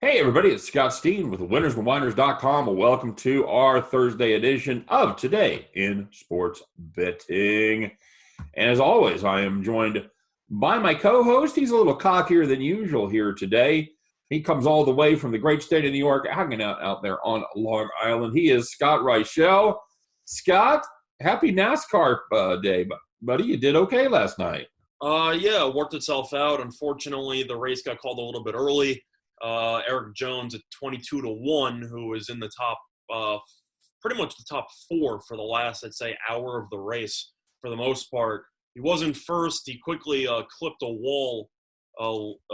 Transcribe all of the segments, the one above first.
Hey, everybody, it's Scott Steen with winnersandwhiners.com. Welcome to our Thursday edition of Today in Sports Betting. And as always, I am joined by my co-host. He's a little cockier than usual here today. He comes all the way from the great state of New York, hanging out there on Long Island. He is Scott Reichel. Scott, happy NASCAR day, buddy. You did okay last night. Yeah, it worked itself out. Unfortunately, the race got called a little bit early. Eric Jones at 22-1, who was in the top, pretty much the top four for the last, I'd say, hour of the race for the most part. He wasn't first. He quickly clipped a wall,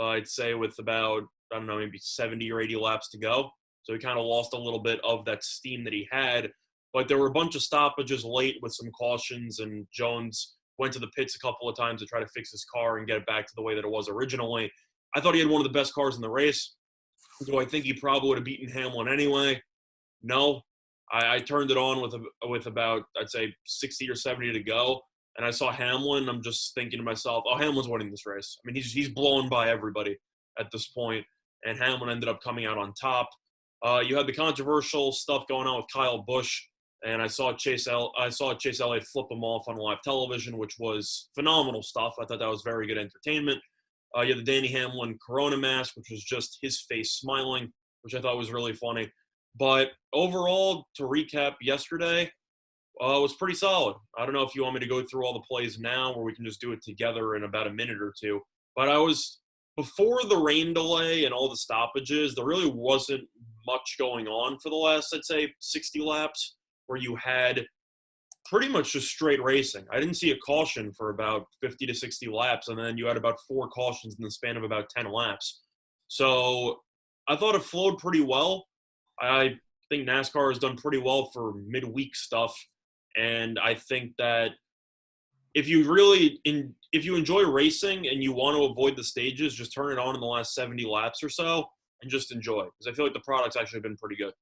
I'd say, with about, I don't know, maybe 70 or 80 laps to go. So he kind of lost a little bit of that steam that he had. But there were a bunch of stoppages late with some cautions, and Jones went to the pits a couple of times to try to fix his car and get it back to the way that it was originally. I thought he had one of the best cars in the race. Do I think he probably would have beaten Hamlin anyway? No. I turned it on with about, I'd say, 60 or 70 to go, and I saw Hamlin. I'm just thinking to myself, oh, Hamlin's winning this race. I mean, he's blown by everybody at this point, and Hamlin ended up coming out on top. You had the controversial stuff going on with Kyle Busch, and I saw Chase Elliott flip him off on live television, which was phenomenal stuff. I thought that was very good entertainment. You had the Danny Hamlin Corona mask, which was just his face smiling, which I thought was really funny. But overall, to recap yesterday, it was pretty solid. I don't know if you want me to go through all the plays now, or we can just do it together in about a minute or two. But before the rain delay and all the stoppages, there really wasn't much going on for the last, I'd say, 60 laps, where you had pretty much just straight racing. I didn't see a caution for about 50 to 60 laps, and then you had about 4 cautions in the span of about 10 laps. So I thought it flowed pretty well. I think NASCAR has done pretty well for midweek stuff, and I think that if you enjoy racing and you want to avoid the stages, just turn it on in the last 70 laps or so and just enjoy, because I feel like the product's actually been pretty good.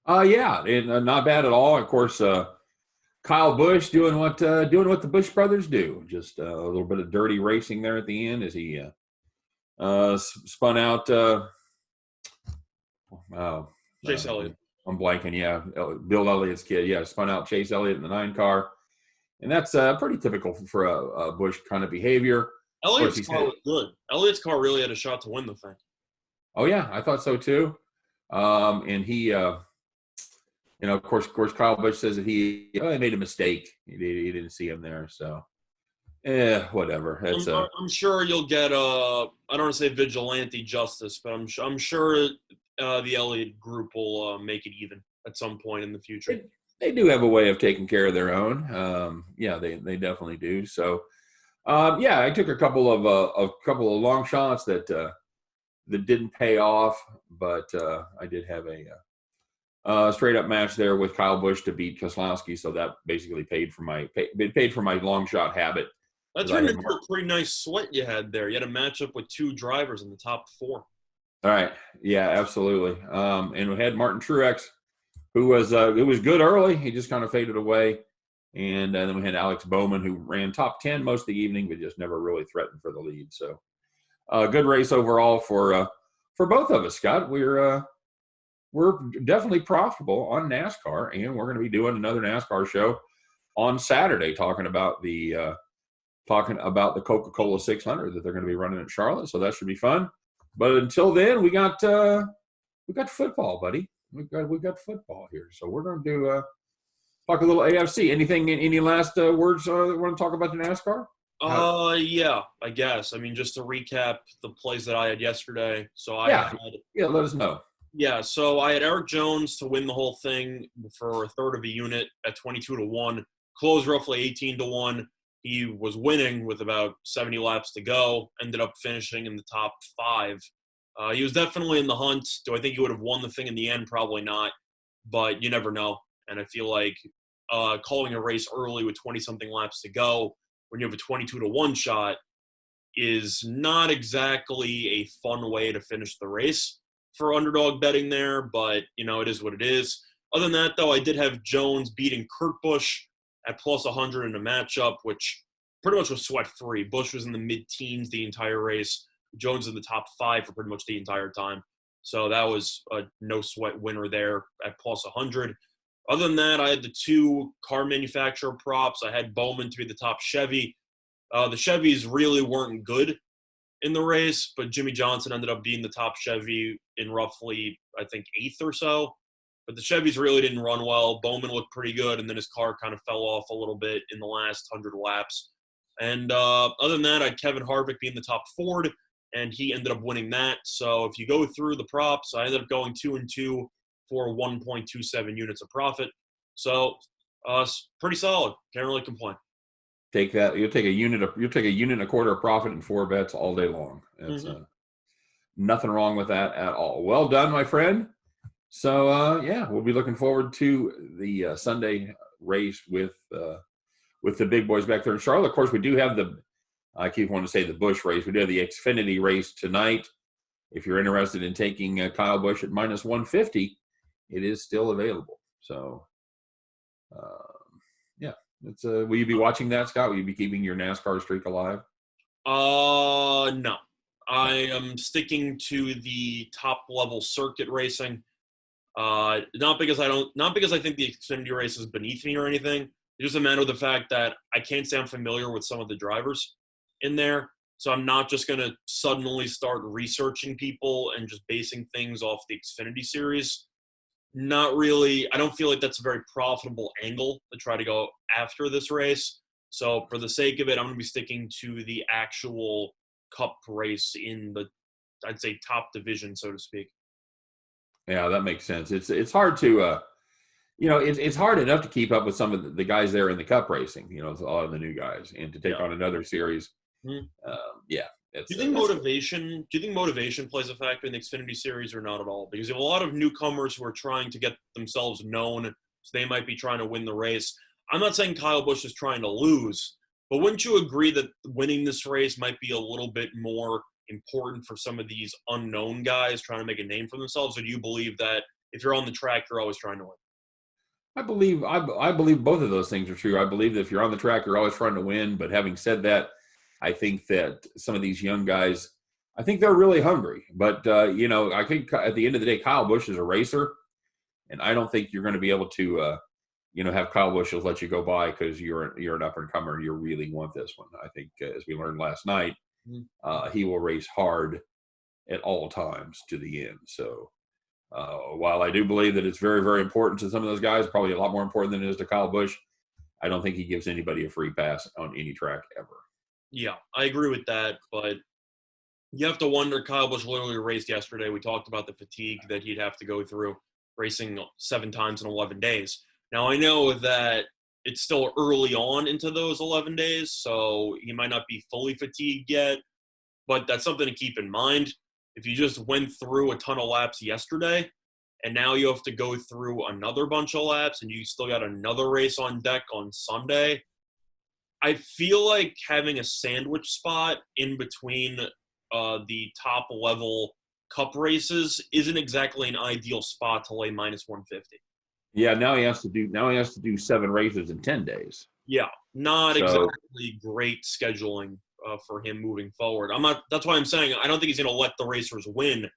Yeah, not bad at all. Of course, Kyle Busch doing what the Busch brothers do. Just a little bit of dirty racing there at the end as he spun out. Chase Elliott. I'm blanking. Yeah, Bill Elliott's kid. Yeah, spun out Chase Elliott in the 9 car, and that's pretty typical for a Busch kind of behavior. Elliott's car was good. Elliott's car really had a shot to win the thing. Oh yeah, I thought so too. And he. Of course, Kyle Busch says that he made a mistake. He didn't see him there, so whatever. I'm sure you'll get I don't want to say vigilante justice, but I'm sure the Elliott group will make it even at some point in the future. They do have a way of taking care of their own. Yeah, they definitely do. So, I took a couple of long shots that didn't pay off, but I did have a straight up match there with Kyle Busch to beat Keselowski, so that basically paid for my long shot habit. That turned into a pretty nice sweat you had there. You had a matchup with 2 drivers in the top 4. All right, yeah, absolutely. And we had Martin Truex, who was good early. He just kind of faded away, and then we had Alex Bowman, who ran top 10 most of the evening, but just never really threatened for the lead. So, good race overall for both of us, Scott. We're definitely profitable on NASCAR, and we're going to be doing another NASCAR show on Saturday talking about the Coca-Cola 600 that they're going to be running at Charlotte. So that should be fun. But until then, we got football, buddy. We got football here. So we're going to talk a little AFC. Any last words that we want to talk about the NASCAR? Yeah, I guess. I mean, just to recap the plays that I had yesterday. So let us know. Yeah, so I had Eric Jones to win the whole thing for a third of a unit at 22-1, closed roughly 18-1. He was winning with about 70 laps to go, ended up finishing in the top 5. He was definitely in the hunt. Do I think he would have won the thing in the end? Probably not, but you never know. And I feel like calling a race early with 20-something laps to go when you have a 22-1 shot is not exactly a fun way to finish the race for underdog betting there, but, it is what it is. Other than that, though, I did have Jones beating Kurt Busch at plus 100 in a matchup, which pretty much was sweat-free. Busch was in the mid-teens the entire race. Jones in the top 5 for pretty much the entire time. So that was a no-sweat winner there at plus 100. Other than that, I had the 2 car manufacturer props. I had Bowman to be the top Chevy. The Chevys really weren't good in the race, but Jimmy Johnson ended up being the top Chevy in roughly, I think, 8th or so. But the Chevys really didn't run well. Bowman looked pretty good, and then his car kind of fell off a little bit in the last 100 laps. And other than that, I had Kevin Harvick being the top Ford, and he ended up winning that. So if you go through the props, I ended up going 2-2 for 1.27 units of profit. So pretty solid. Can't really complain. Take that. You'll take a unit and a quarter of profit in 4 bets all day long. That's nothing wrong with that at all. Well done, my friend. So we'll be looking forward to the Sunday race with the big boys back there in Charlotte. Of course, we do have I keep wanting to say the Busch race. We do have the Xfinity race tonight. If you're interested in taking Kyle Busch at minus 150, it is still available. So, will you be watching that, Scott? Will you be keeping your NASCAR streak alive? No. I am sticking to the top level circuit racing. Not because I think the Xfinity race is beneath me or anything. It's just a matter of the fact that I can't say I'm familiar with some of the drivers in there. So I'm not just going to suddenly start researching people and just basing things off the Xfinity series. Not really. I don't feel like that's a very profitable angle to try to go after this race. So for the sake of it, I'm going to be sticking to the actual Cup race in the, I'd say, top division, so to speak. Yeah, that makes sense. It's hard to, it's hard enough to keep up with some of the guys there in the Cup racing. A lot of the new guys, and to take on another series. Mm-hmm. Do you think motivation plays a factor in the Xfinity series or not at all? Because you have a lot of newcomers who are trying to get themselves known, so they might be trying to win the race. I'm not saying Kyle Busch is trying to lose, but wouldn't you agree that winning this race might be a little bit more important for some of these unknown guys trying to make a name for themselves? Or do you believe that if you're on the track, you're always trying to win? I believe both of those things are true. I believe that if you're on the track, you're always trying to win. But having said that, I think that some of these young guys, I think they're really hungry. But, I think at the end of the day, Kyle Busch is a racer. And I don't think you're going to be able to, have Kyle Busch let you go by because you're an up-and-comer and you really want this one. I think, as we learned last night, he will race hard at all times to the end. So while I do believe that it's very, very important to some of those guys, probably a lot more important than it is to Kyle Busch, I don't think he gives anybody a free pass on any track ever. Yeah, I agree with that, but you have to wonder, Kyle Busch literally raced yesterday. We talked about the fatigue that he'd have to go through racing 7 times in 11 days. Now, I know that it's still early on into those 11 days, so he might not be fully fatigued yet, but that's something to keep in mind. If you just went through a ton of laps yesterday, and now you have to go through another bunch of laps, and you still got another race on deck on Sunday, I feel like having a sandwich spot in between the top level Cup races isn't exactly an ideal spot to lay minus 150. Yeah, now he has to do 7 races in 10 days. Yeah, not exactly great scheduling for him moving forward. That's why I'm saying I don't think he's going to let the racers win.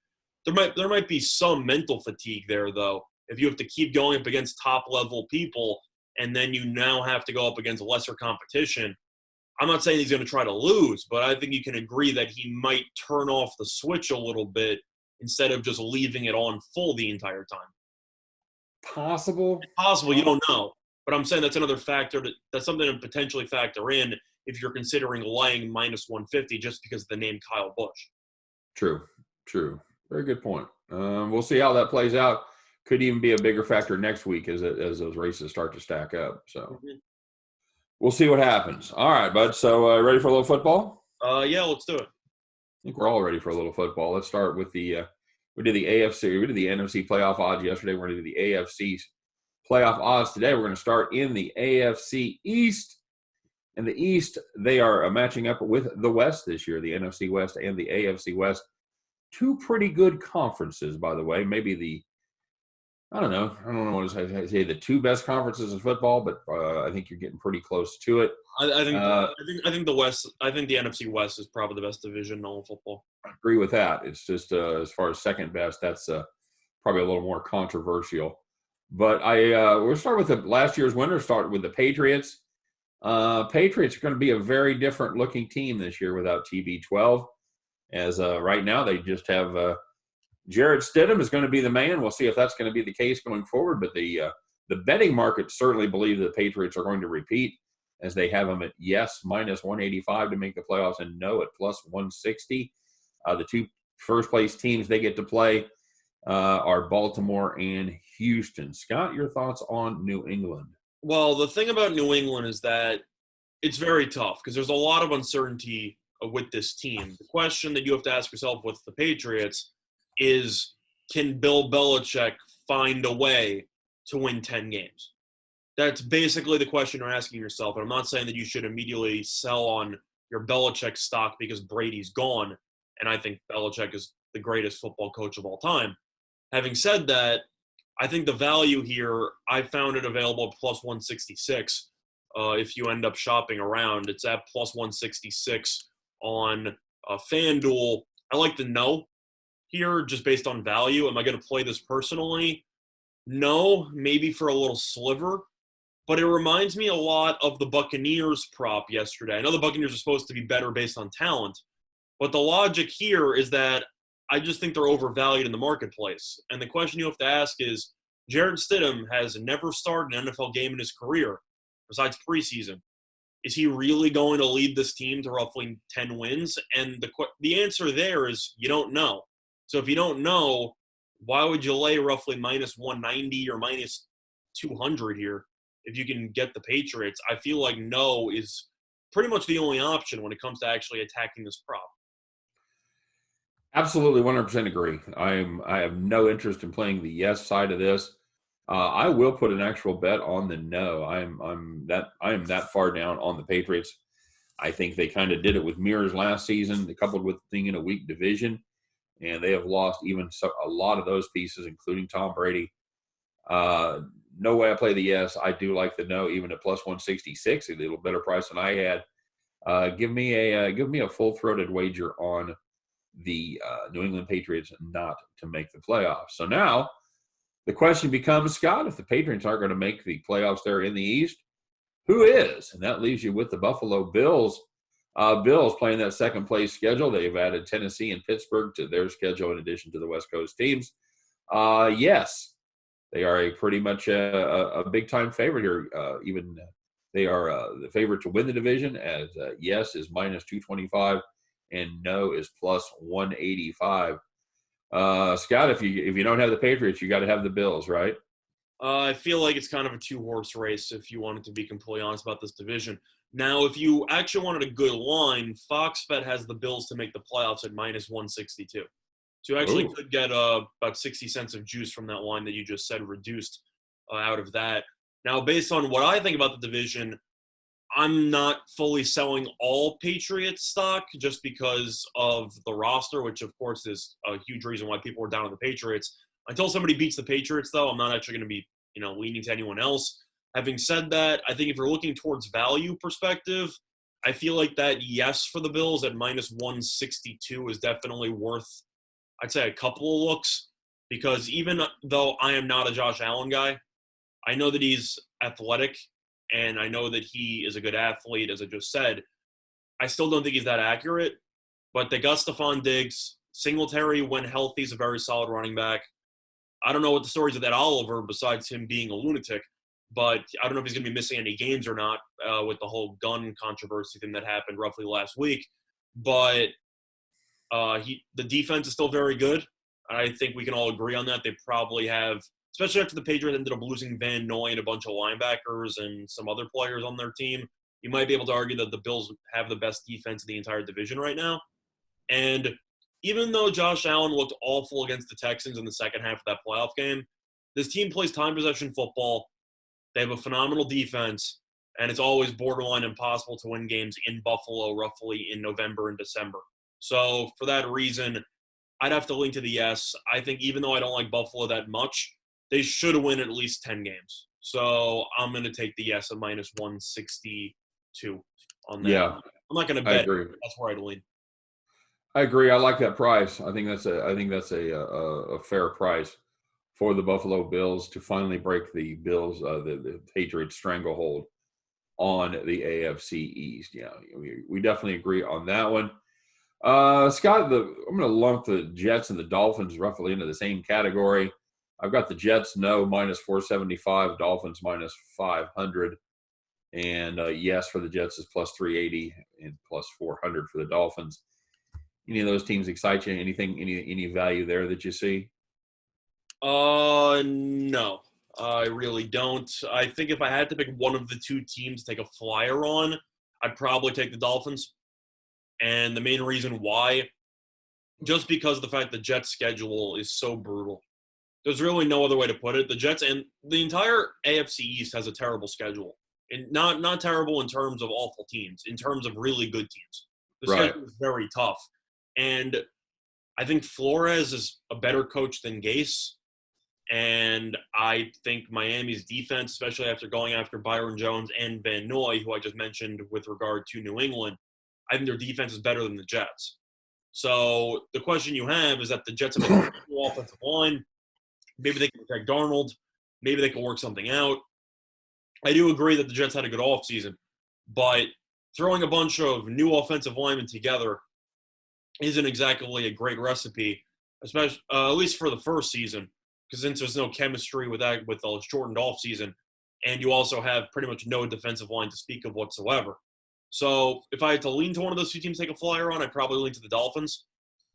There might be some mental fatigue there, though. If you have to keep going up against top level people, and then you now have to go up against lesser competition, I'm not saying he's going to try to lose, but I think you can agree that he might turn off the switch a little bit instead of just leaving it on full the entire time. Possible. It's possible. You don't know. But I'm saying that's another factor. That's something to potentially factor in if you're considering laying minus 150 just because of the name Kyle Busch. True. Very good point. We'll see how that plays out. Could even be a bigger factor next week as those races start to stack up. So we'll see what happens. All right, bud. So ready for a little football? Yeah, let's do it. I think we're all ready for a little football. Let's start with we did the AFC. We did the NFC playoff odds yesterday. We're going to do the AFC playoff odds today. We're going to start in the AFC East. In the East, they are matching up with the West this year, the NFC West and the AFC West. 2 pretty good conferences, by the way. Maybe I don't know. I don't know what to say. The two best conferences in football, but I think you're getting pretty close to it. I think Uh, I think the West. I think the NFC West is probably the best division in all of football. I agree with that. It's just as far as second best, that's probably a little more controversial. But we'll start with the last year's winner. Start with the Patriots. Patriots are going to be a very different looking team this year without TB12. As right now, they just have Jared Stidham is going to be the man. We'll see if that's going to be the case going forward. But the betting market certainly believe the Patriots are going to repeat, as they have them at yes minus 185 to make the playoffs and no at plus 160. The two first place teams they get to play are Baltimore and Houston. Scott, your thoughts on New England? Well, the thing about New England is that it's very tough because there's a lot of uncertainty with this team. The question that you have to ask yourself with the Patriots is, can Bill Belichick find a way to win 10 games? That's basically the question you're asking yourself. And I'm not saying that you should immediately sell on your Belichick stock because Brady's gone, and I think Belichick is the greatest football coach of all time. Having said that, I think the value here, I found it available at plus 166. If you end up shopping around, it's at plus 166 on FanDuel. I like the no here just based on value. Am I going to play this personally? No, maybe for a little sliver. But it reminds me a lot of the Buccaneers prop yesterday. I know the Buccaneers are supposed to be better based on talent, but the logic here is that I just think they're overvalued in the marketplace. And the question you have to ask is, Jared Stidham has never started an NFL game in his career, besides preseason. Is he really going to lead this team to roughly 10 wins? And the answer there is you don't know. So if you don't know, why would you lay roughly minus 190 or minus 200 here if you can get the Patriots? I feel like no is pretty much the only option when it comes to actually attacking this prop. Absolutely, 100% agree. I have no interest in playing the yes side of this. I will put an actual bet on the no. I am that far down on the Patriots. I think they kind of did it with mirrors last season, coupled with being in a weak division, and they have lost a lot of those pieces, including Tom Brady. No way I play the yes. I do like the no, even at plus 166, a little better price than I had. Give me a full-throated wager on the New England Patriots not to make the playoffs. So now the question becomes, Scott, if the Patriots aren't going to make the playoffs there in the East, who is? And that leaves you with the Buffalo Bills. Bills playing that second place schedule. They've added Tennessee and Pittsburgh to their schedule in addition to the West Coast teams. Yes, they are pretty much a big-time favorite here. Even they are the favorite to win the division, as yes is minus 225 and no is plus 185. Scott, if you don't have the Patriots, you got to have the Bills, right? I feel like it's kind of a two-horse race, if you wanted to be completely honest about this division. Now, if you actually wanted a good line, Fox Bet has the Bills to make the playoffs at minus 162. So you actually could get about 60 cents of juice from that line that you just said reduced out of that. Now, based on what I think about the division, I'm not fully selling all Patriots stock just because of the roster, which, of course, is a huge reason why people are down on the Patriots. Until somebody beats the Patriots, though, I'm not actually going to be, leaning to anyone else. Having said that, I think if you're looking towards value perspective, I feel like that yes for the Bills at minus 162 is definitely worth, I'd say, a couple of looks, because even though I am not a Josh Allen guy, I know that he's athletic, and I know that he is a good athlete, as I just said. I still don't think he's that accurate, but they got Stephon Diggs. Singletary, when healthy, is a very solid running back. I don't know what the stories of that Oliver, besides him being a lunatic, but I don't know if he's going to be missing any games or not with the whole gun controversy thing that happened roughly last week. But the defense is still very good. I think we can all agree on that. They probably have, especially after the Patriots ended up losing Van Noy and a bunch of linebackers and some other players on their team, you might be able to argue that the Bills have the best defense in the entire division right now. And even though Josh Allen looked awful against the Texans in the second half of that playoff game, this team plays time possession football. They have a phenomenal defense, and it's always borderline impossible to win games in Buffalo roughly in November and December. So for that reason, I'd have to lean to the yes. I think even though I don't like Buffalo that much, they should win at least 10 games. So I'm going to take the yes at minus 162 on that. Yeah, I'm not going to I bet. agree. That's where I'd lean. I agree. I like that price. I think that's a fair price for the Buffalo Bills to finally break the Bills the Patriots stranglehold on the AFC East. Yeah, we definitely agree on that one. Scott, I'm going to lump the Jets and the Dolphins roughly into the same category. I've got the Jets no minus 475, Dolphins minus 500, and yes for the Jets is plus 380 and plus 400 for the Dolphins. Any of those teams excite you? Anything, any value there that you see? No, I really don't. I think if I had to pick one of the two teams to take a flyer on, I'd probably take the Dolphins. And the main reason why, just because of the fact the Jets' schedule is so brutal. There's really no other way to put it. The Jets and the entire AFC East has a terrible schedule. And not terrible in terms of awful teams, in terms of really good teams. The schedule is very tough. And I think Flores is a better coach than Gase. And I think Miami's defense, especially after going after Byron Jones and Van Noy, who I just mentioned with regard to New England, I think their defense is better than the Jets. So the question you have is that the Jets have a new offensive line. Maybe they can protect Darnold. Maybe they can work something out. I do agree that the Jets had a good offseason, but throwing a bunch of new offensive linemen together isn't exactly a great recipe, especially at least for the first season, because since there's no chemistry with a shortened offseason, and you also have pretty much no defensive line to speak of whatsoever. So if I had to lean to one of those two teams to take a flyer on, I'd probably lean to the Dolphins,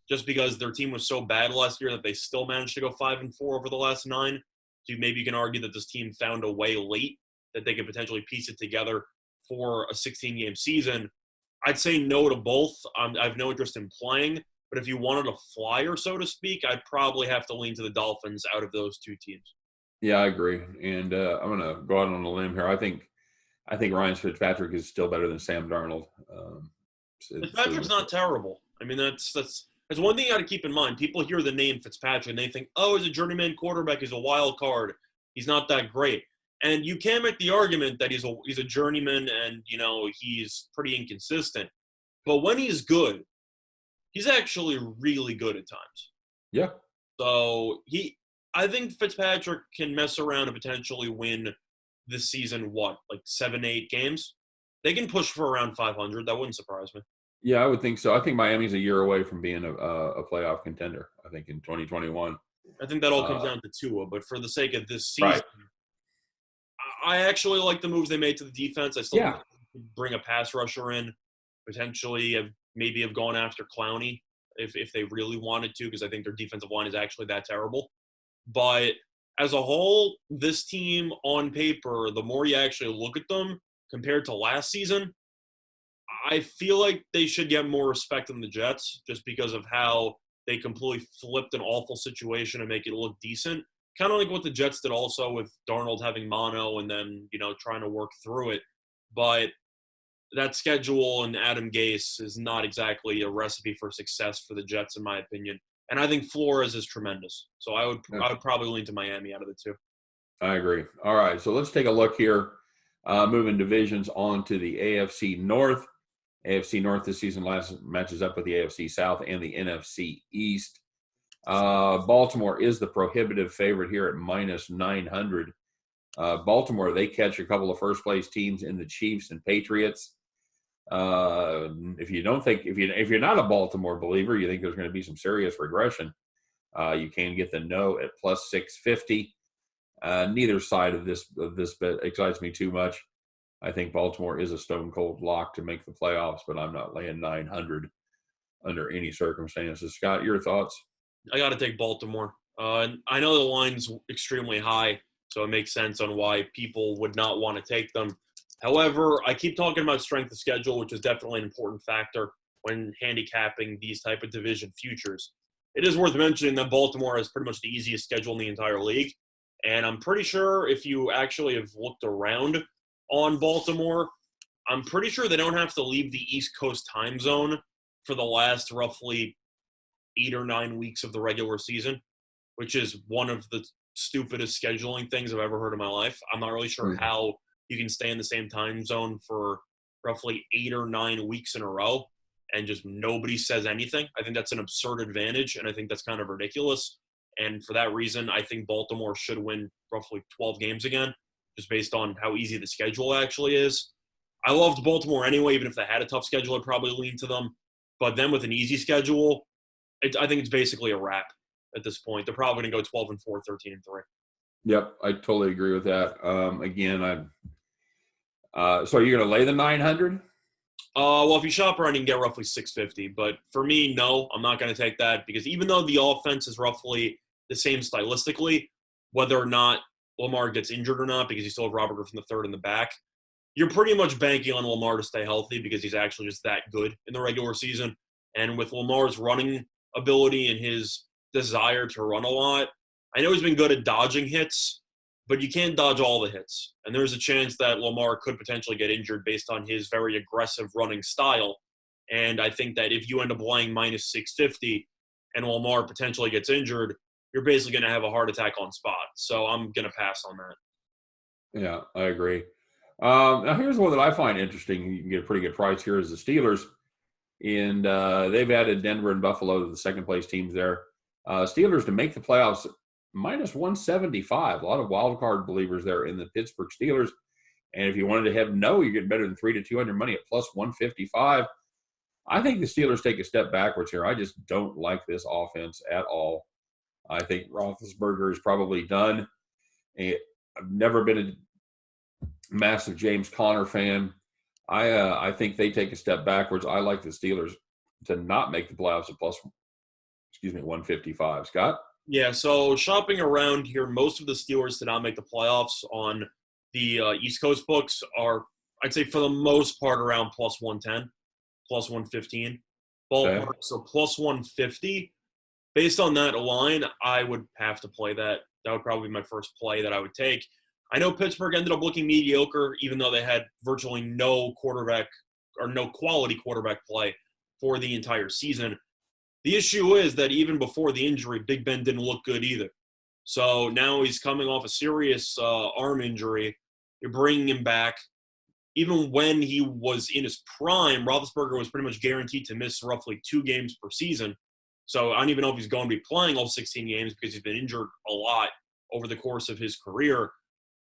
just because their team was so bad last year that they still managed to go 5-4 over the last 9. So maybe you can argue that this team found a way late that they could potentially piece it together for a 16-game season. I'd say no to both. I have no interest in playing, but if you wanted a flyer, so to speak, I'd probably have to lean to the Dolphins out of those two teams. Yeah, I agree. And I'm going to go out on a limb here. I think Ryan Fitzpatrick is still better than Sam Darnold. Fitzpatrick's not terrible. I mean, that's one thing you got to keep in mind. People hear the name Fitzpatrick and they think, oh, he's a journeyman quarterback. He's a wild card. He's not that great. And you can make the argument that he's a journeyman and, he's pretty inconsistent. But when he's good, he's actually really good at times. Yeah. So I think Fitzpatrick can mess around and potentially win this season, like 7-8 games? They can push for around 500. That wouldn't surprise me. Yeah, I would think so. I think Miami's a year away from being a playoff contender, I think, in 2021. I think that all comes down to Tua, but for the sake of this season, right. I actually like the moves they made to the defense. I still bring a pass rusher in, potentially maybe have gone after Clowney if they really wanted to, because I think their defensive line is actually that terrible. But as a whole, this team on paper, the more you actually look at them compared to last season, I feel like they should get more respect than the Jets just because of how they completely flipped an awful situation and make it look decent. Kind of like what the Jets did also with Darnold having mono and then, trying to work through it. But that schedule and Adam Gase is not exactly a recipe for success for the Jets, in my opinion. And I think Flores is tremendous. So I would probably lean to Miami out of the two. I agree. All right, so let's take a look here. Moving divisions on to the AFC North. AFC North this season matches up with the AFC South and the NFC East. Baltimore is the prohibitive favorite here at minus 900. Baltimore, they catch a couple of first-place teams in the Chiefs and Patriots. If you're not a Baltimore believer, you think there's going to be some serious regression. You can get the no at plus 650. Neither side of this bet excites me too much. I think Baltimore is a stone cold lock to make the playoffs, but I'm not laying 900 under any circumstances. Scott, your thoughts? I got to take Baltimore. I know the line's extremely high, so it makes sense on why people would not want to take them. However, I keep talking about strength of schedule, which is definitely an important factor when handicapping these type of division futures. It is worth mentioning that Baltimore has pretty much the easiest schedule in the entire league. And I'm pretty sure if you actually have looked around on Baltimore, I'm pretty sure they don't have to leave the East Coast time zone for the last roughly 8 or 9 weeks of the regular season, which is one of the stupidest scheduling things I've ever heard in my life. I'm not really sure how you can stay in the same time zone for roughly 8 or 9 weeks in a row and just nobody says anything. I think that's an absurd advantage, and I think that's kind of ridiculous. And for that reason, I think Baltimore should win roughly 12 games again, just based on how easy the schedule actually is. I loved Baltimore anyway. Even if they had a tough schedule, I'd probably lean to them. But then with an easy schedule, I think it's basically a wrap at this point. They're probably going to go 12-4, 13-3. Yep, I totally agree with that. Again, so you're going to lay the 900? Well, if you shop around, you can get roughly 650. But for me, no, I'm not going to take that because even though the offense is roughly the same stylistically, whether or not Lamar gets injured or not, because you still have Robert Griffin III in the back, you're pretty much banking on Lamar to stay healthy because he's actually just that good in the regular season. And with Lamar's running ability and his desire to run a lot, I know he's been good at dodging hits, but you can't dodge all the hits. And there's a chance that Lamar could potentially get injured based on his very aggressive running style. And I think that if you end up laying minus 650 and Lamar potentially gets injured, you're basically going to have a heart attack on spot. So I'm going to pass on that. Yeah, I agree. Now, here's one that I find interesting. You can get a pretty good price here is the Steelers. And they've added Denver and Buffalo to the second-place teams there. Steelers to make the playoffs, minus 175. A lot of wild card believers there in the Pittsburgh Steelers. And if you wanted to have no, you're getting better than 3 to 200 money at plus 155. I think the Steelers take a step backwards here. I just don't like this offense at all. I think Roethlisberger is probably done. I've never been a massive James Conner fan. I think they take a step backwards. I like the Steelers to not make the playoffs at plus 155. Scott? Yeah, so shopping around here, most of the Steelers to not make the playoffs on the East Coast books are, I'd say for the most part, around plus 110, plus 115. Ballpark, okay. So plus 150. Based on that line, I would have to play that. That would probably be my first play that I would take. I know Pittsburgh ended up looking mediocre, even though they had virtually no quarterback or no quality quarterback play for the entire season. The issue is that even before the injury, Big Ben didn't look good either. So now he's coming off a serious arm injury. You're bringing him back. Even when he was in his prime, Roethlisberger was pretty much guaranteed to miss roughly 2 games per season. So I don't even know if he's going to be playing all 16 games because he's been injured a lot over the course of his career.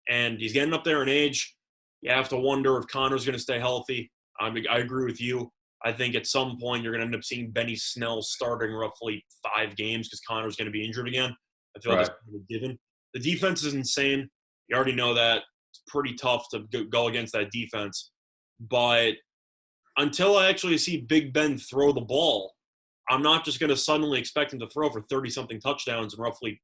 And he's getting up there in age. You have to wonder if Connor's going to stay healthy. I agree with you. I think at some point you're going to end up seeing Benny Snell starting roughly 5 games because Connor's going to be injured again. I feel like that's kind of given. The defense is insane. You already know that. It's pretty tough to go against that defense. But until I actually see Big Ben throw the ball, I'm not just going to suddenly expect him to throw for 30-something touchdowns and roughly,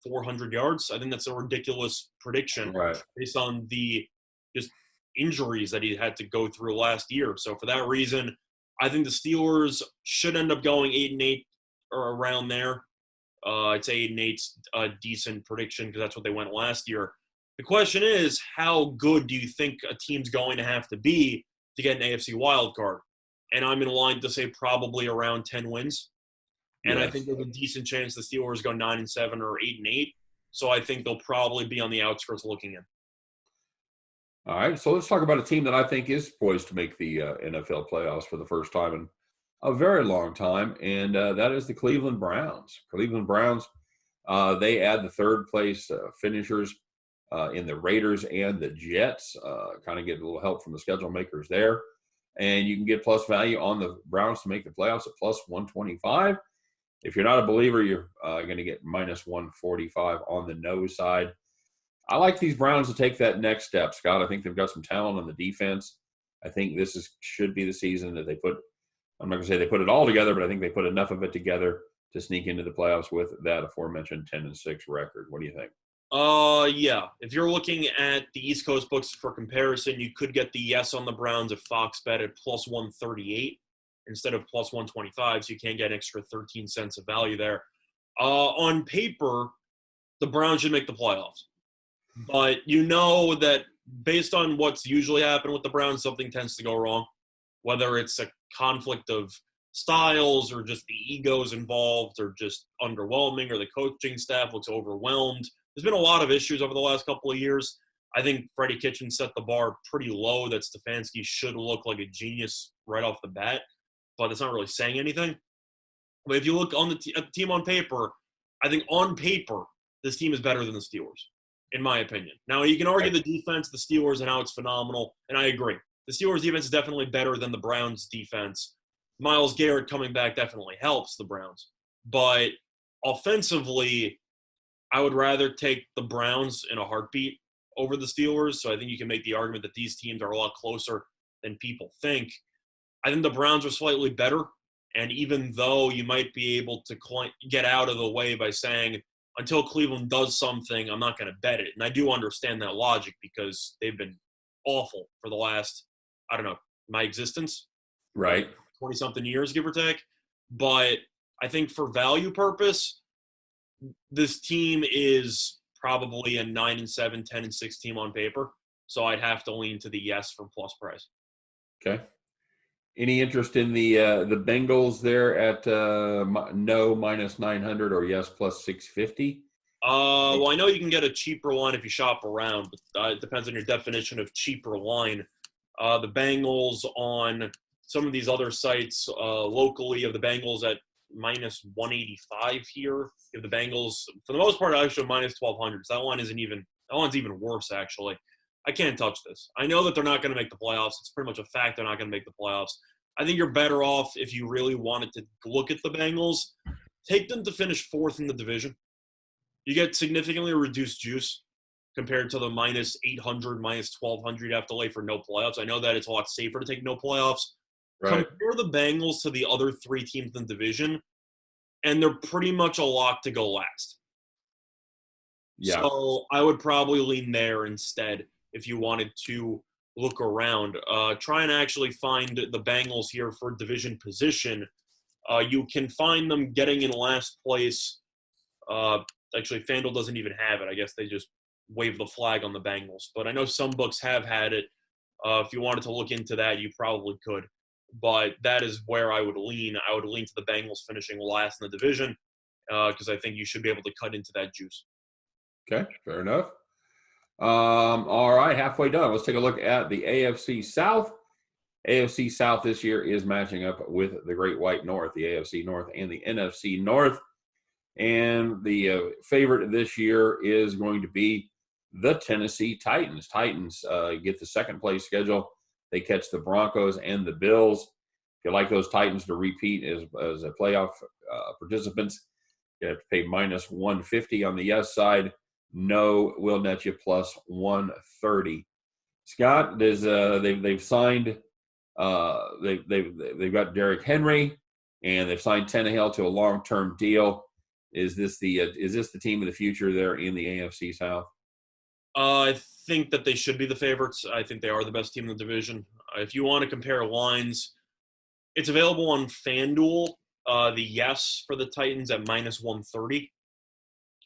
400 yards. I think that's a ridiculous prediction based on the just injuries that he had to go through last year. So for that reason, I think the Steelers should end up going 8-8 or around there. I'd say 8-8's a decent prediction because that's what they went last year. The question is, how good do you think a team's going to have to be to get an AFC wild card? And I'm in line to say probably around 10 wins. And yes. I think there's a decent chance the Steelers go 9-7 or 8-8. So I think they'll probably be on the outskirts looking in. All right, so let's talk about a team that I think is poised to make the NFL playoffs for the first time in a very long time, and that is the Cleveland Browns. Cleveland Browns, they add the third-place finishers in the Raiders and the Jets, kind of get a little help from the schedule makers there. And you can get plus value on the Browns to make the playoffs at plus 125. If you're not a believer, you're going to get minus 145 on the no side. I like these Browns to take that next step, Scott. I think they've got some talent on the defense. I think this should be the season that they put – I'm not going to say they put it all together, but I think they put enough of it together to sneak into the playoffs with that aforementioned 10-6 record. What do you think? Yeah. If you're looking at the East Coast books for comparison, you could get the yes on the Browns at Fox Bet at plus 138 instead of plus 125, so you can get an extra 13 cents of value there. On paper, the Browns should make the playoffs. But you know that based on what's usually happened with the Browns, something tends to go wrong, whether it's a conflict of styles or just the egos involved or just underwhelming or the coaching staff looks overwhelmed. There's been a lot of issues over the last couple of years. I think Freddie Kitchens set the bar pretty low that Stefanski should look like a genius right off the bat, but it's not really saying anything. But if you look on at the team on paper, I think on paper, this team is better than the Steelers, in my opinion. Now, you can argue the defense, the Steelers, and how it's phenomenal, and I agree. The Steelers' defense is definitely better than the Browns' defense. Myles Garrett coming back definitely helps the Browns. But offensively, I would rather take the Browns in a heartbeat over the Steelers. So I think you can make the argument that these teams are a lot closer than people think. I think the Browns are slightly better. And even though you might be able to get out of the way by saying, until Cleveland does something, I'm not going to bet it. And I do understand that logic because they've been awful for the last, I don't know, my existence. Right. 20-something years, give or take. But I think for value purpose, this team is probably a 9-7, 10-6 team on paper. So I'd have to lean to the yes for plus price. Okay. Any interest in the Bengals there at no minus 900 or yes plus 650? Well, I know you can get a cheaper line if you shop around, but it depends on your definition of cheaper line. The Bengals on some of these other sites locally of the Bengals at minus 185 here. You have the Bengals, for the most part, I show minus 1,200. So that line's even worse, actually. I can't touch this. I know that they're not going to make the playoffs. It's pretty much a fact they're not going to make the playoffs. I think you're better off if you really wanted to look at the Bengals. Take them to finish fourth in the division. You get significantly reduced juice compared to the minus 800, minus 1,200 you have to lay for no playoffs. I know that it's a lot safer to take no playoffs. Right. Compare the Bengals to the other three teams in the division, and they're pretty much a lock to go last. Yeah. So I would probably lean there instead if you wanted to look around. Try and actually find the Bengals here for division position. You can find them getting in last place. Actually, FanDuel doesn't even have it. I guess they just wave the flag on the Bengals. But I know some books have had it. If you wanted to look into that, you probably could. But that is where I would lean. I would lean to the Bengals finishing last in the division because I think you should be able to cut into that juice. Okay, fair enough. All right, halfway done. Let's take a look at the AFC South. AFC South this year is matching up with the Great White North, the AFC North and the NFC North. And the favorite this year is going to be the Tennessee Titans. Titans get the second place schedule. They catch the Broncos and the Bills. If you like those Titans to repeat as a playoff participants, you have to pay minus 150 on the yes side. No will net you plus 130. Scott, they've signed they've got Derrick Henry and they've signed Tannehill to a long-term deal. Is this the team of the future there in the AFC South? I think that they should be the favorites. I think they are the best team in the division. If you want to compare lines, it's available on FanDuel. The yes for the Titans at minus 130.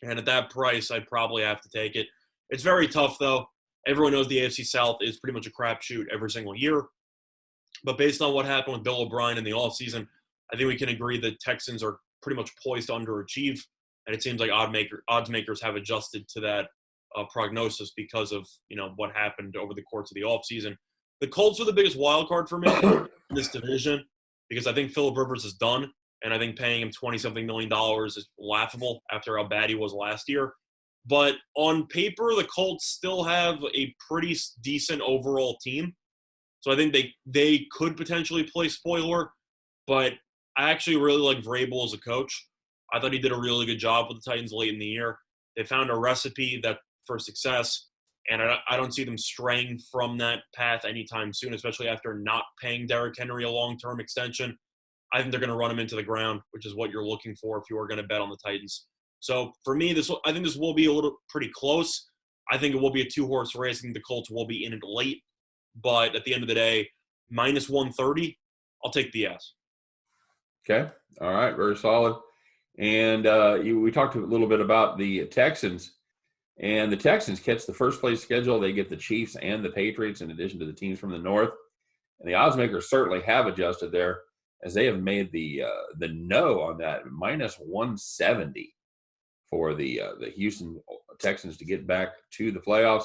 And at that price, I'd probably have to take it. It's very tough, though. Everyone knows the AFC South is pretty much a crapshoot every single year. But based on what happened with Bill O'Brien in the offseason, I think we can agree that Texans are pretty much poised to underachieve. And it seems like odds makers have adjusted to that prognosis because of what happened over the course of the offseason. The Colts are the biggest wild card for me in this division because I think Phillip Rivers is done. And I think paying him $20-something million is laughable after how bad he was last year. But on paper, the Colts still have a pretty decent overall team. So I think they could potentially play spoiler. But I actually really like Vrabel as a coach. I thought he did a really good job with the Titans late in the year. They found a recipe for success. And I don't see them straying from that path anytime soon, especially after not paying Derrick Henry a long-term extension. I think they're going to run him into the ground, which is what you're looking for if you are going to bet on the Titans. So for me, I think this will be pretty close. I think it will be a two-horse race. I think the Colts will be in it late. But at the end of the day, minus 130, I'll take the yes. Okay. All right. Very solid. And we talked a little bit about the Texans. And the Texans catch the first place schedule. They get the Chiefs and the Patriots in addition to the teams from the North. And the odds makers certainly have adjusted there as they have made the no on that minus 170 for the Houston Texans to get back to the playoffs.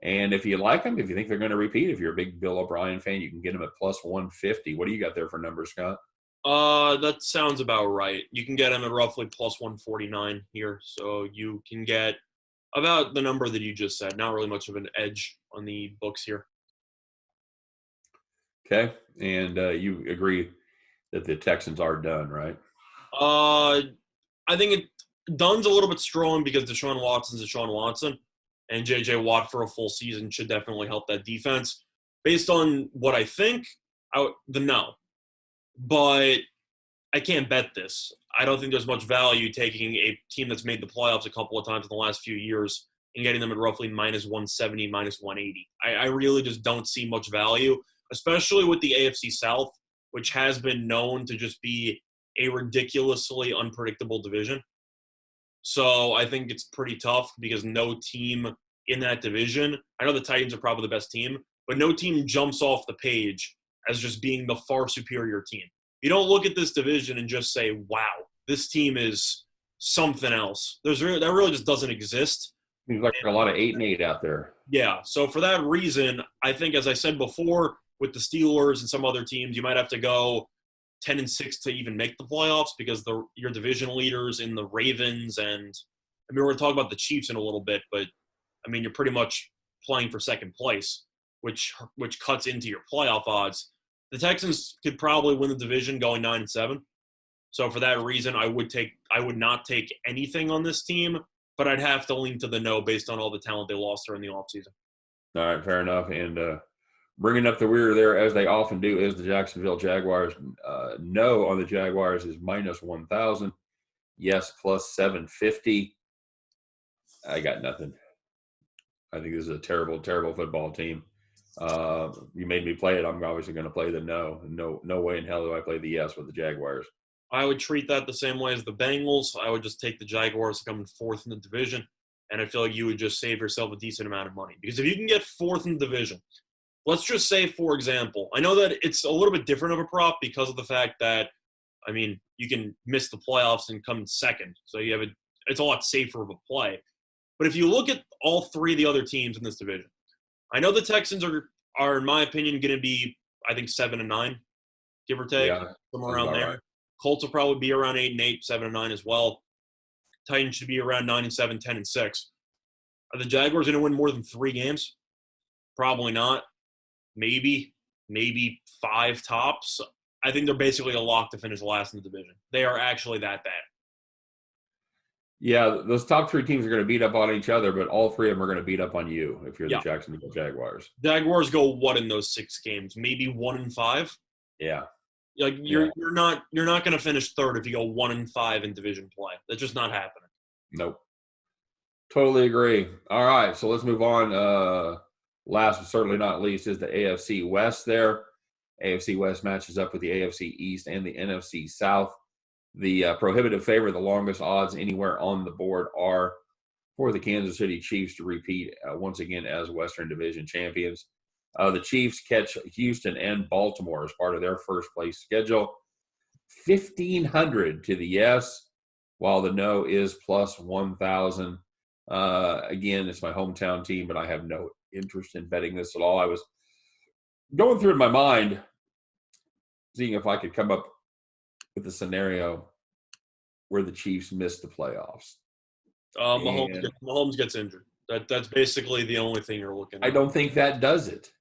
And if you like them, if you think they're going to repeat, if you're a big Bill O'Brien fan, you can get them at plus 150. What do you got there for numbers, Scott? That sounds about right. You can get them at roughly plus 149 here. So you can get about the number that you just said. Not really much of an edge on the books here. Okay. And you agree that the Texans are done, right? I think done's a little bit strong because Deshaun Watson's Deshaun Watson, and J.J. Watt for a full season should definitely help that defense. Based on what I think, the no. But I can't bet this. I don't think there's much value taking a team that's made the playoffs a couple of times in the last few years and getting them at roughly minus 170, minus 180. I really just don't see much value, especially with the AFC South, which has been known to just be a ridiculously unpredictable division. So I think it's pretty tough because no team in that division, I know the Titans are probably the best team, but no team jumps off the page as just being the far superior team. You don't look at this division and just say, wow, this team is something else. That really just doesn't exist. Seems like a lot of 8-8 out there. Yeah, so for that reason, I think, as I said before, with the Steelers and some other teams, you might have to go 10-6 to even make the playoffs because your division leaders in the Ravens and – I mean, we're going to talk about the Chiefs in a little bit, but, I mean, you're pretty much playing for second place, which cuts into your playoff odds. The Texans could probably win the division going 9-7. So for that reason, I would not take anything on this team, but I'd have to lean to the no based on all the talent they lost during the offseason. All right, fair enough. And bringing up the rear there, as they often do, is the Jacksonville Jaguars. No on the Jaguars is minus 1,000. Yes, plus 750. I got nothing. I think this is a terrible, terrible football team. You made me play it. I'm obviously going to play the no. No way in hell do I play the yes with the Jaguars. I would treat that the same way as the Bengals. I would just take the Jaguars coming fourth in the division, and I feel like you would just save yourself a decent amount of money. Because if you can get fourth in the division, let's just say, for example, I know that it's a little bit different of a prop because of the fact that, I mean, you can miss the playoffs and come second. So it's a lot safer of a play. But if you look at all three of the other teams in this division, I know the Texans are in my opinion, going to be, I think, 7-9, give or take, somewhere around there. Right. Colts will probably be around 8-8, 7-9 as well. Titans should be around 9-7, 10-6. Are the Jaguars going to win more than 3 games? Probably not. Maybe 5 tops. I think they're basically a lock to finish last in the division. They are actually that bad. Yeah, those top 3 teams are going to beat up on each other, but all 3 of them are going to beat up on you if you're the Jacksonville Jaguars. Jaguars go what in those 6 games? Maybe 1-5. Yeah. Like you're not going to finish third if you go 1-5 in division play. That's just not happening. Nope. Totally agree. All right, so let's move on. Last but certainly not least is the AFC West there. AFC West matches up with the AFC East and the NFC South. The prohibitive favorite, the longest odds anywhere on the board, are for the Kansas City Chiefs to repeat once again as Western Division champions. The Chiefs catch Houston and Baltimore as part of their first place schedule. 1,500 to the yes, while the no is plus 1,000. Again, it's my hometown team, but I have no interest in betting this at all. I was going through in my mind, seeing if I could come up with a scenario where the Chiefs miss the playoffs. Mahomes gets injured. That's basically the only thing you're looking at. I don't think that does it.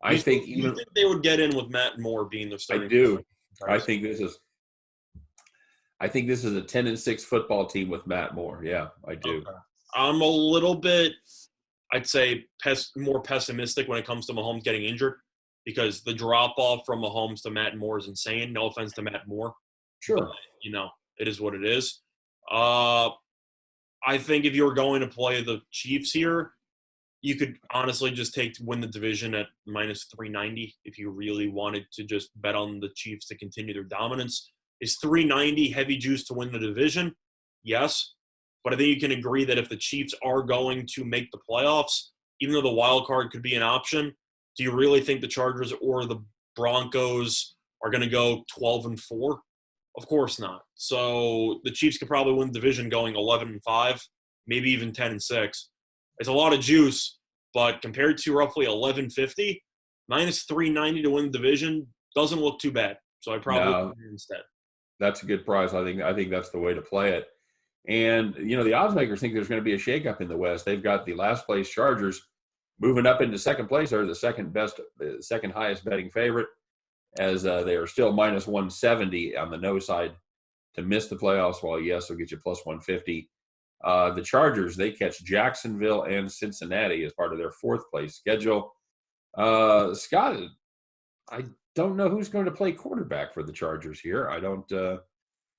You think they would get in with Matt Moore being their starting? I do. I think this is a 10-6 football team with Matt Moore. Yeah, I do. Okay. I'm a little bit, I'd say, more pessimistic when it comes to Mahomes getting injured because the drop-off from Mahomes to Matt Moore is insane. No offense to Matt Moore. Sure. But, it is what it is. I think if you were going to play the Chiefs here, you could honestly just win the division at minus 390 if you really wanted to just bet on the Chiefs to continue their dominance. Is 390 heavy juice to win the division? Yes. But I think you can agree that if the Chiefs are going to make the playoffs, even though the wild card could be an option, do you really think the Chargers or the Broncos are going to go 12-4? Of course not. So the Chiefs could probably win the division going 11-5, maybe even 10-6. It's a lot of juice, but compared to roughly 1150, minus 390 to win the division doesn't look too bad. So I probably No, win instead. that's a good price. I think that's the way to play it. And the odds makers think there's going to be a shakeup in the West. They've got the last place Chargers moving up into second place. They're the second highest betting favorite, as they are still minus 170 on the no side to miss the playoffs. While yes, will get you plus 150. The Chargers, they catch Jacksonville and Cincinnati as part of their fourth place schedule. Scott, I don't know who's going to play quarterback for the Chargers here. I don't.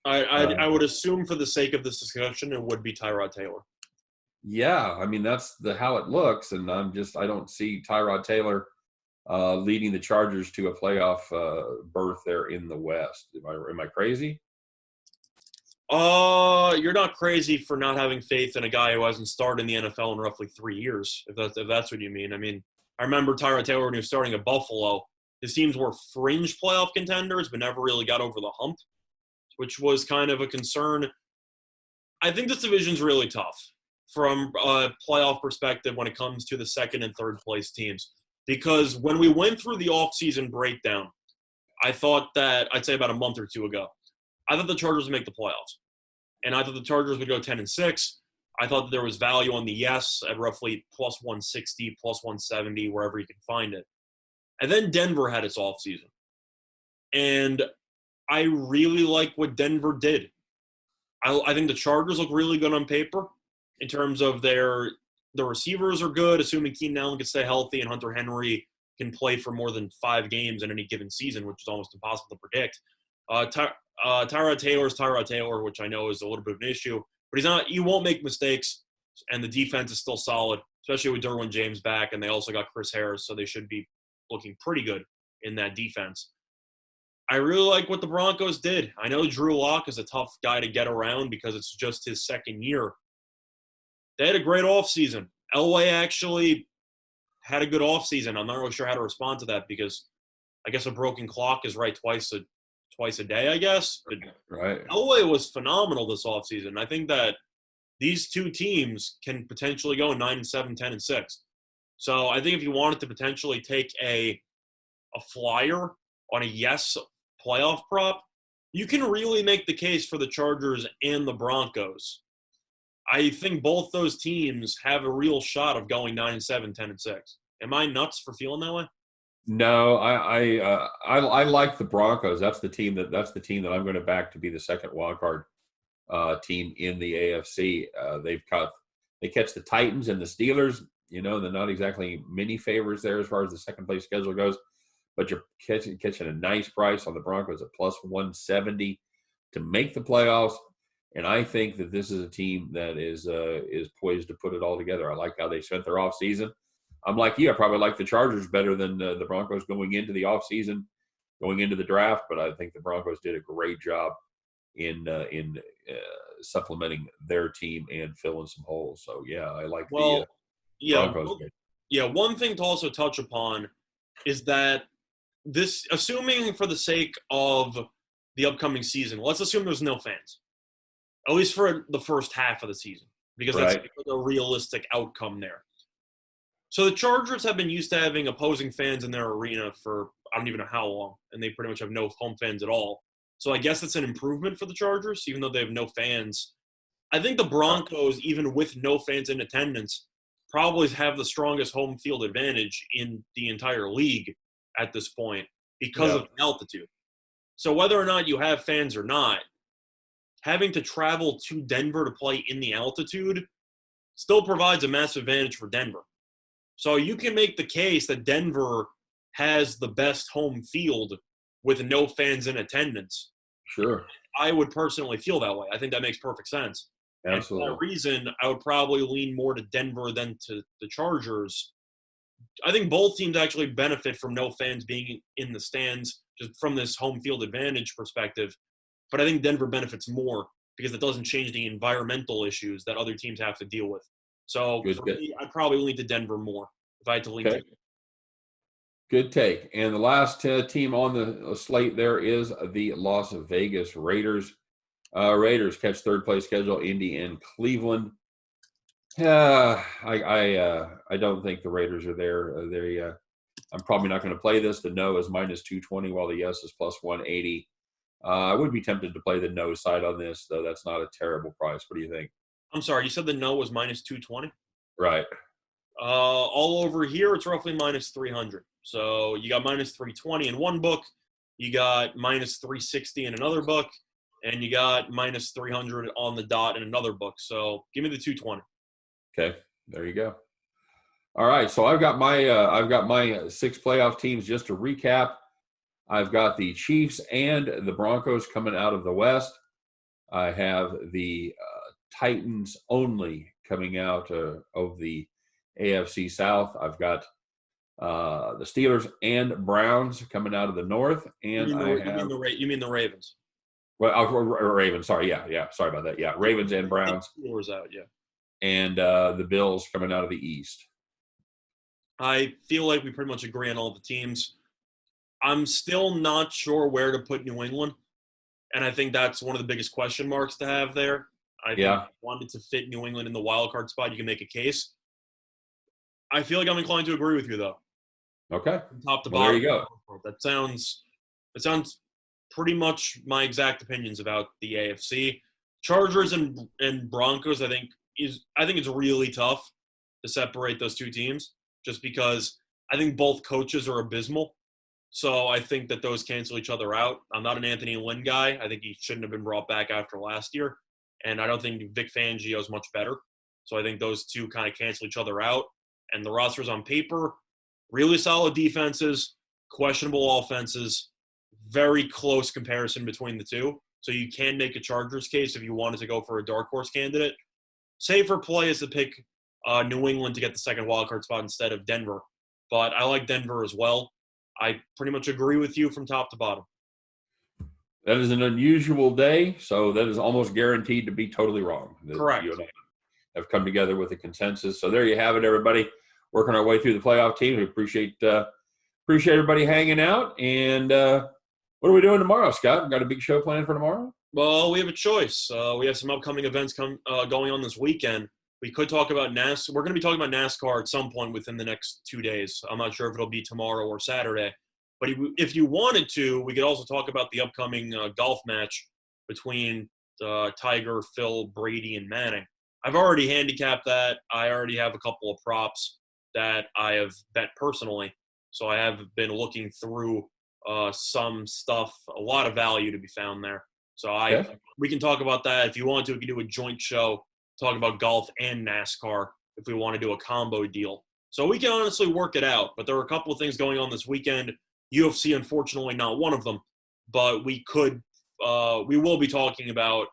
I would assume for the sake of this discussion, it would be Tyrod Taylor. Yeah, I mean that's how it looks, and I don't see Tyrod Taylor leading the Chargers to a playoff berth there in the West. Am I crazy? You're not crazy for not having faith in a guy who hasn't started in the NFL in roughly 3 years, if that's what you mean. I mean, I remember Tyrod Taylor when he was starting at Buffalo. His teams were fringe playoff contenders, but never really got over the hump, which was kind of a concern. I think this division's really tough from a playoff perspective when it comes to the second and third place teams. Because when we went through the offseason breakdown, I thought that, I'd say about a month or two ago, I thought the Chargers would make the playoffs. And I thought the Chargers would go 10-6. I thought that there was value on the yes at roughly plus 160, plus 170, wherever you can find it. And then Denver had its offseason. And I really like what Denver did. I think the Chargers look really good on paper in terms of the receivers are good, assuming Keenan Allen can stay healthy and Hunter Henry can play for more than 5 games in any given season, which is almost impossible to predict. Tyrod Taylor is Tyrod Taylor, which I know is a little bit of an issue, but he won't make mistakes, and the defense is still solid, especially with Derwin James back, and they also got Chris Harris, so they should be looking pretty good in that defense. I really like what the Broncos did. I know Drew Lock is a tough guy to get around because it's just his second year. They had a great offseason. Elway actually had a good offseason. I'm not really sure how to respond to that because I guess a broken clock is right twice a day, I guess. But Right. Elway was phenomenal this offseason. I think that these two teams can potentially go 9-7, 10-6. So I think if you wanted to potentially take a flyer on a yes playoff prop, you can really make the case for the Chargers and the Broncos. I think both those teams have a real shot of going 9-7, 10-6. Am I nuts for feeling that way? No, I like the Broncos. That's the team that I'm going to back to be the second wild card team in the AFC. They catch the Titans and the Steelers. They're not exactly mini favors there as far as the second place schedule goes, but you're catching a nice price on the Broncos at plus 170 to make the playoffs. And I think that this is a team that is poised to put it all together. I like how they spent their offseason. I'm like you. I probably like the Chargers better than the Broncos going into the offseason, going into the draft. But I think the Broncos did a great job in supplementing their team and filling some holes. So, yeah, I like the Broncos. Yeah, one thing to also touch upon is that this, assuming for the sake of the upcoming season, let's assume there's no fans, at least for the first half of the season, because that's a realistic outcome there. So the Chargers have been used to having opposing fans in their arena for I don't even know how long, and they pretty much have no home fans at all. So I guess it's an improvement for the Chargers, even though they have no fans. I think the Broncos, even with no fans in attendance, probably have the strongest home field advantage in the entire league at this point because of altitude. So whether or not you have fans or not, having to travel to Denver to play in the altitude still provides a massive advantage for Denver. So you can make the case that Denver has the best home field with no fans in attendance. Sure. I would personally feel that way. I think that makes perfect sense. Absolutely. And for that reason, I would probably lean more to Denver than to the Chargers. I think both teams actually benefit from no fans being in the stands, just from this home field advantage perspective. But I think Denver benefits more because it doesn't change the environmental issues that other teams have to deal with. So for me, I'd probably lean to Denver more if I had to lean to. Good take. And the last team on the slate there is the Las Vegas Raiders. Raiders catch third place schedule, Indy and Cleveland. I don't think the Raiders are there. I'm probably not going to play this. The no is minus 220, while the yes is plus 180. I would be tempted to play the no side on this, though. That's not a terrible price. What do you think? I'm sorry, you said the no was minus 220? Right. All over here, it's roughly minus 300. So you got minus 320 in one book, you got minus 360 in another book, and you got minus 300 on the dot in another book. So give me the 220. Okay, there you go. All right, so I've got my 6 playoff teams. Just to recap, I've got the Chiefs and the Broncos coming out of the West. I have the Titans only coming out of the AFC South. I've got the Steelers and Browns coming out of the North, and you mean the Ravens? Well, Ravens. Sorry, yeah. Sorry about that. Yeah, Ravens and Browns. Steelers out, yeah. And the Bills coming out of the East. I feel like we pretty much agree on all the teams. I'm still not sure where to put New England, and I think that's one of the biggest question marks to have there. I think if you wanted to fit New England in the wild card spot, you can make a case. I feel like I'm inclined to agree with you, though. Okay. From top to bottom. There you go. That sounds pretty much my exact opinions about the AFC. Chargers and Broncos, I think it's really tough to separate those two teams, just because I think both coaches are abysmal. So I think that those cancel each other out. I'm not an Anthony Lynn guy. I think he shouldn't have been brought back after last year. And I don't think Vic Fangio is much better. So I think those two kind of cancel each other out. And the rosters on paper, really solid defenses, questionable offenses, very close comparison between the two. So you can make a Chargers case if you wanted to go for a dark horse candidate. Safer play is to pick New England to get the second wildcard spot instead of Denver. But I like Denver as well. I pretty much agree with you from top to bottom. That is an unusual day, so that is almost guaranteed to be totally wrong. Correct. You and I have come together with a consensus. So there you have it, everybody. Working our way through the playoff teams. We appreciate everybody hanging out. And what are we doing tomorrow, Scott? We've got a big show planned for tomorrow? Well, we have a choice. We have some upcoming events going on this weekend. We could talk about NASCAR. We're going to be talking about NASCAR at some point within the next 2 days. I'm not sure if it'll be tomorrow or Saturday. But if you wanted to, we could also talk about the upcoming golf match between Tiger, Phil, Brady, and Manning. I've already handicapped that. I already have a couple of props that I have bet personally. So I have been looking through some stuff, a lot of value to be found there. So we can talk about that. If you want to, we can do a joint show, talk about golf and NASCAR if we want to do a combo deal. So we can honestly work it out. But there are a couple of things going on this weekend. UFC, unfortunately, not one of them. But we will be talking about,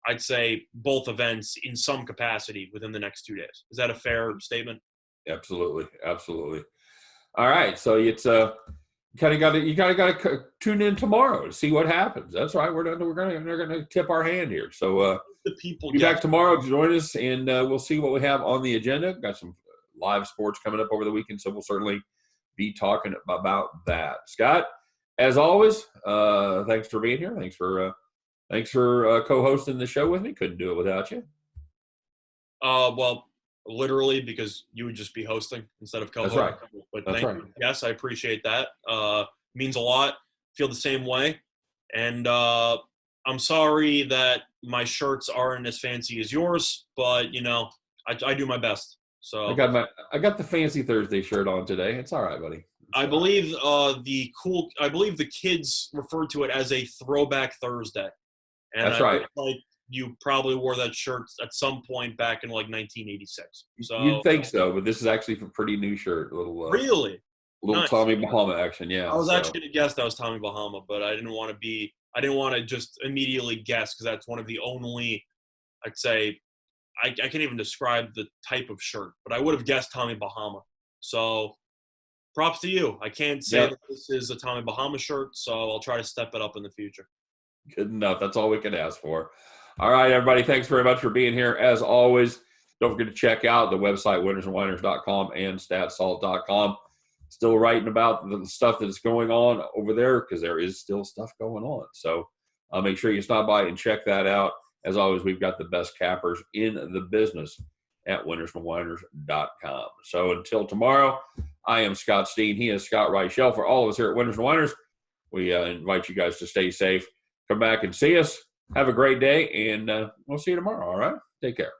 I'd say, both events in some capacity within the next 2 days. Is that a fair statement? Absolutely. All right. So it's you kind of got to tune in tomorrow to see what happens. That's right. They're going to tip our hand here. So the people be back tomorrow to join us, and we'll see what we have on the agenda. Got some live sports coming up over the weekend, so we'll certainly be talking about that. Scott, as always, thanks for being here. Thanks for co-hosting the show with me. Couldn't do it without you. Well, literally, because you would just be hosting instead of co-hosting. That's right. But thank you. Yes, I appreciate that. Means a lot. Feel the same way. And I'm sorry that my shirts aren't as fancy as yours, but I do my best. So I got the fancy Thursday shirt on today. It's all right, buddy. I believe the kids referred to it as a throwback Thursday. And that's right. Like you probably wore that shirt at some point back in like 1986. So you'd think so, but this is actually a pretty new shirt. Really? Little nice. Tommy Bahama action, yeah. I was actually going to guess that was Tommy Bahama, but I didn't want to just immediately guess, because that's one of the only, I'd say, I can't even describe the type of shirt, but I would have guessed Tommy Bahama. So props to you. I can't say that this is a Tommy Bahama shirt, so I'll try to step it up in the future. Good enough. That's all we can ask for. All right, everybody. Thanks very much for being here. As always, don't forget to check out the website, winnersandwhiners.com and statsalt.com. still writing about the stuff that's going on over there, because there is still stuff going on. So make sure you stop by and check that out. As always, we've got the best cappers in the business at winnersandwiners.com. So until tomorrow, I am Scott Steen. He is Scott Reichel. For all of us here at Winners and Winers, we invite you guys to stay safe. Come back and see us. Have a great day, and we'll see you tomorrow, all right? Take care.